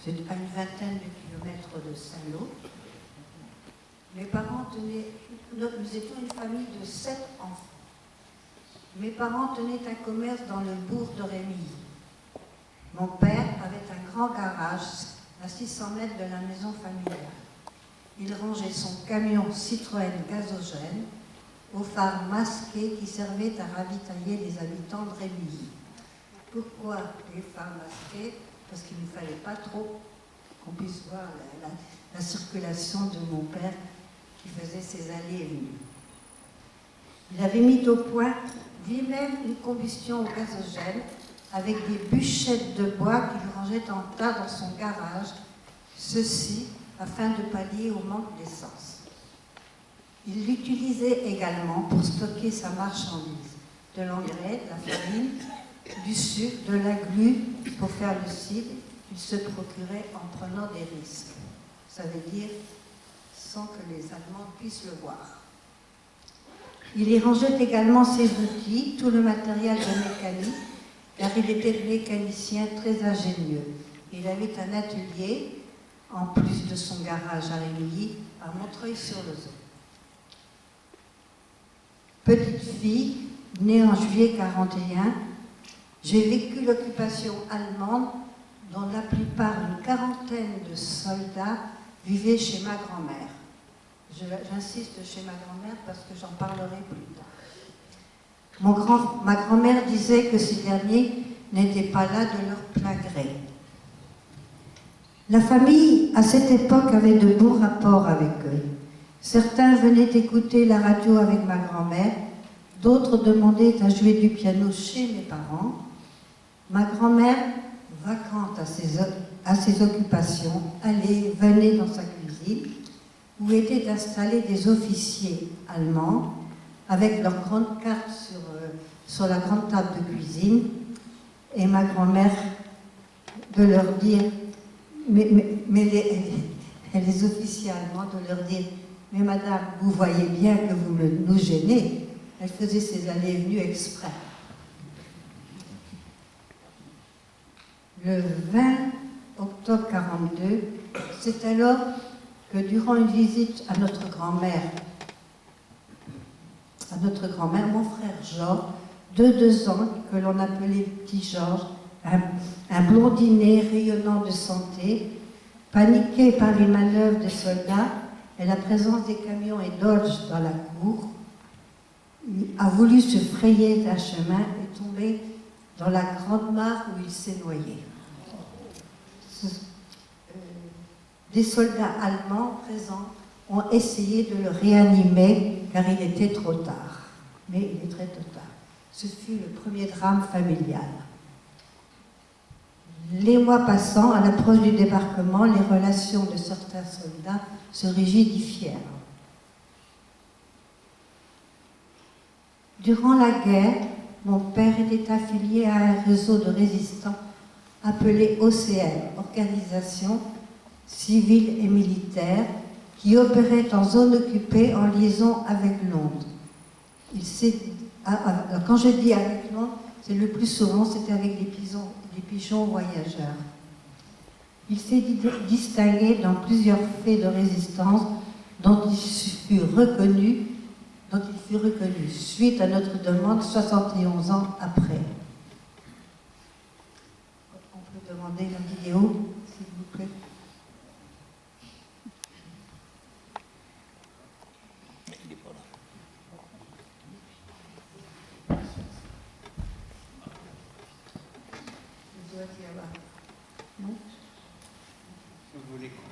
c'est à une vingtaine de kilomètres de Saint-Lô. Mes parents tenaient, nous étions une famille de 7 enfants. Mes parents tenaient un commerce dans le bourg de Rémilly. Mon père avait un grand garage à 600 mètres de la maison familiale. Il rangeait son camion Citroën gazogène aux phares masqués qui servaient à ravitailler les habitants de Rémilly. Pourquoi les phares masqués? Parce qu'il ne fallait pas trop qu'on puisse voir la circulation de mon père qui faisait ses allées et venues. Il avait mis au point lui-même une combustion au gazogène avec des bûchettes de bois qu'il rangeait en tas dans son garage, ceci afin de pallier au manque d'essence. Il l'utilisait également pour stocker sa marchandise, de l'engrais, de la farine, du sucre, de la glu pour faire le cidre qu'il se procurait en prenant des risques. Ça veut dire sans que les Allemands puissent le voir. Il y rangeait également ses outils, tout le matériel de mécanique, car il était mécanicien très ingénieux. Il avait un atelier, en plus de son garage à Rémilly, à Montreuil-sur-Lezot. Petite fille, née en juillet 1941, j'ai vécu l'occupation allemande dont la plupart, une quarantaine de soldats, vivaient chez ma grand-mère. J'insiste chez ma grand-mère parce que j'en parlerai plus tard. Ma grand-mère disait que ces derniers n'étaient pas là de leur plein gré. La famille, à cette époque, avait de bons rapports avec eux. Certains venaient écouter la radio avec ma grand-mère, d'autres demandaient à jouer du piano chez mes parents. Ma grand-mère, vacante à ses occupations, allait, venait dans sa cuisine, où étaient installés des officiers allemands, avec leurs grandes cartes sur la grande table de cuisine, et ma grand-mère de leur dire, les officiers allemands de leur dire, mais madame, vous voyez bien que vous nous gênez. Elle faisait ses allées et venues exprès. Le 20 octobre 1942, c'est alors que durant une visite à notre grand-mère, mon frère Georges, de 2 ans, que l'on appelait petit Georges, un blondinet rayonnant de santé, paniqué par les manœuvres des soldats et la présence des camions et Dodge dans la cour, a voulu se frayer un chemin et tomber dans la grande mare où il s'est noyé. Des soldats allemands présents ont essayé de le réanimer car il était trop tard. Mais il est très tard. Ce fut le premier drame familial. Les mois passant, à l'approche du débarquement, les relations de certains soldats se rigidifièrent. Durant la guerre, mon père était affilié à un réseau de résistants appelé OCM, Organisation civile et militaire, qui opérait en zone occupée en liaison avec Londres. Quand je dis avec Londres, c'est le plus souvent, c'était avec des pigeons voyageurs. Il s'est distingué dans plusieurs faits de résistance dont il fut reconnu suite à notre demande 71 ans après. On peut demander la vidéo, s'il vous plaît. Il doit y avoir. Non ? Vous voulez quoi ?